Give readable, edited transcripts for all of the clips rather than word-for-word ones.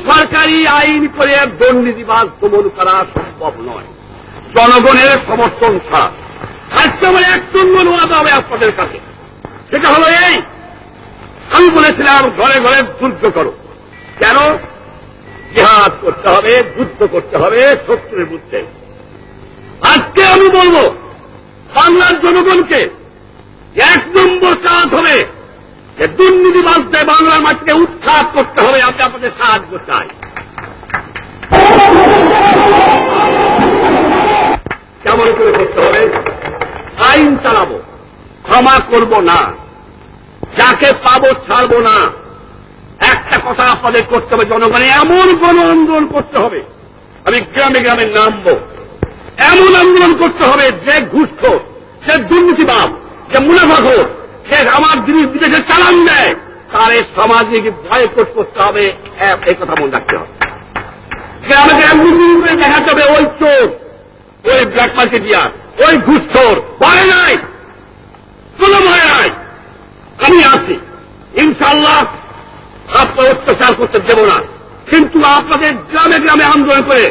সরকারি আইন করে দুর্নীতিবাজ দমন করা সম্ভব নয় জনগণের সমর্থন ছাড়া। আজকে আমার এক নম্বর ওয়াদা হবে আপনাদের কাছে, সেটা হলো এই, আমি বলেছিলাম ঘরে ঘরে যুদ্ধ করো। কেন? জিহাদ করতে হবে, যুদ্ধ করতে হবে শত্রুর বিরুদ্ধে। আজকে আমি বলবো বাংলার জনগণকে এক নম্বর কাজ হবে যে দুর্নীতিবাজদের বাংলার মাটিকে উৎখাত করতে হবে। আমি আপনাদের সাহায্য চাই। কেমন করে করতে হবে? আইন চালাবো, ক্ষমা করব না, যাকে পাবো ছাড়বো না। একটা কথা আপনাদের করতে হবে, জনগণে এমন গণ আন্দোলন করতে হবে, আমি গ্রামে গ্রামে নামবো, এমন আন্দোলন করতে হবে যে ঘুষখোর, সে দুর্নীতিবাজ, যে মুনাফাখোর, সে আমার বিদেশে চালান দেয়, তার এই সামাজিক বয়কট করতে হবে। এই কথা মনে রাখতে হবে। গ্রামে গ্রামে দেখাতে হবে ওই চোর, ওই ব্ল্যাক মার্কেটিয়ার, ওই ঘুষখোর ভয় নাই, কোন ভয় নাই, আমি আছি ইনশাআল্লাহ। আপনার অত্যাচার করতে দেব না, কিন্তু আপনাদের গ্রামে গ্রামে আন্দোলন করে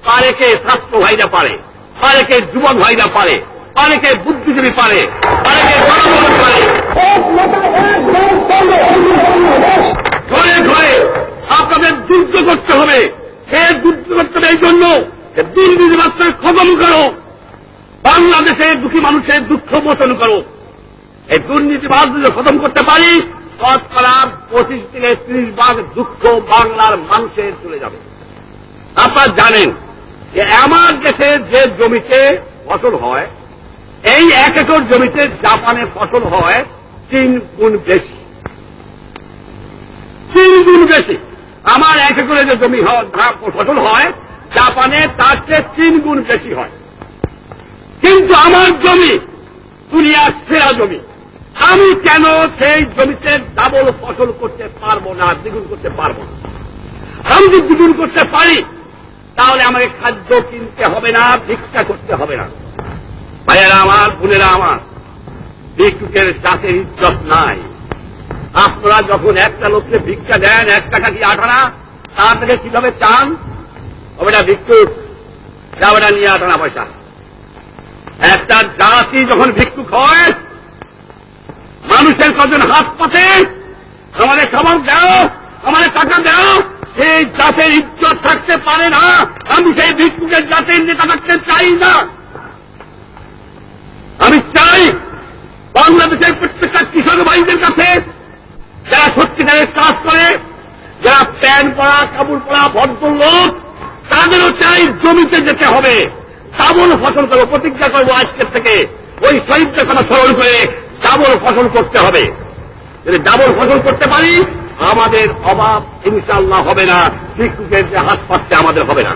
পারেকে ছাত্র ভাইরা পারে, পারেকে যুবক ভাইরা পারে, পারেকে বুদ্ধিজীবী পারে, পারেকে জনগণ পারে, ঘরে ঘরে আপনাদের যুদ্ধ করতে হবে। সে যুদ্ধ করতে হবে এই জন্য দুর্নীতিবাদকে খতম করো, বাংলাদেশের দুঃখী মানুষের দুঃখ মোচন করো। এই দুর্নীতিবাদ যদি খতম করতে পারি, শতকরা 25 থেকে 30 ভাগ দুঃখ বাংলার মানুষের চলে যাবে। আপনারা জানেন যে আমার দেশে যে জমিতে ফসল হয়, এই 1 একর জমিতে জাপানে ফসল হয় 3 গুণ বেশি, 3 গুণ বেশি। আমার 1 একরে যে জমি ফসল হয় জাপানে তার চেয়ে 3 গুণ বেশি হয়। কিন্তু আমার জমি দুনিয়ার সেরা জমি, আমি কেন সেই জমিতে ডাবল ফসল করতে পারবো না, দ্বিগুণ করতে পারবো না? আমি যদি দ্বিগুণ করতে পারি তাহলে আমাকে খাদ্য কিনতে হবে না, ভিক্ষা করতে হবে না। ভাইয়েরা আমার, বোনেরা আমার, ভিক্ষুকের জাতের ইজ্জত নাই। আপনারা যখন একটা লোককে ভিক্ষা দেন 1 টাকা কি 8 আনা, তার থেকে কিভাবে চান? ওটা ভিক্ষুক, যা ওটা নিয়ে 8 আনা পয়সা। একটা জাতি যখন ভিক্ষুক হয়, মানুষের কজন হাত পাতে, আমাদের খাবার দাও, আমাদের টাকা দাও, সেই জাতের ইজ্জত থাকতে পারে না। আমি সেই ভিক্ষুকের জাতের নেতা থাকতে চাই না। আমি চাই বাংলাদেশের প্রত্যেকটা কৃষক ভাইদের কাছে, যারা সত্যিকারের কাজ করে, যারা প্যান্ট পরা, কাপড় পরা ভদ্রলোক, তাদেরও চাই জমিতে যেতে হবে, ডাবল ফসল করবো। প্রতিজ্ঞা করবো আজকের থেকে, ওই শহীদদের কথা স্মরণ করে ডাবল ফসল করতে হবে। যদি ডাবল ফসল করতে পারি, আমাদের অভাব ইনশাআল্লাহ হবে না, ভিক্ষুকের যে হাত পাচ্ছে আমাদের হবে না।